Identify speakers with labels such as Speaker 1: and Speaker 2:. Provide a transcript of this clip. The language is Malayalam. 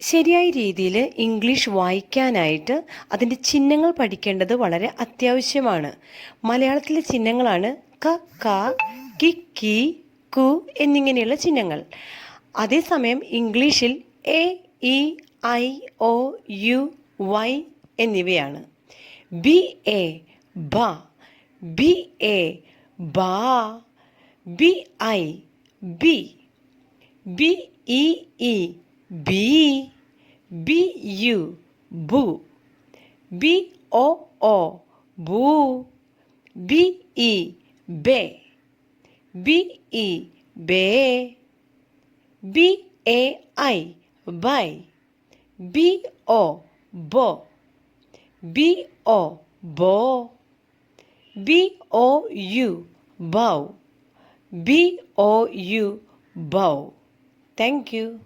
Speaker 1: ശരിയായ രീതിയിൽ ഇംഗ്ലീഷ് വായിക്കാനായിട്ട് അതിൻ്റെ ചിഹ്നങ്ങൾ പഠിക്കേണ്ടത് വളരെ അത്യാവശ്യമാണ്. മലയാളത്തിലെ ചിഹ്നങ്ങളാണ് ക, ക, കി, കി, കു എന്നിങ്ങനെയുള്ള ചിഹ്നങ്ങൾ. അതേസമയം ഇംഗ്ലീഷിൽ A, E, I, O, U, Y എന്നിവയാണ്. ബി, എ, ബ, ബി, എ, ബാ, B, I, B, B, E, E, B, B, U, ബു, ബി, ഒ, ഒ, ബൂ, ബി, ഇ, ബേ, ബി, ഇ, ബേ, ബി, എ, ഐ, ബൈ, ബി, ഒ, ബോ, ബി, ഒ, ബോ, ബി, ഒ, യു, ബൗ, ബി, ഒ, യു, ബൗ. Thank you.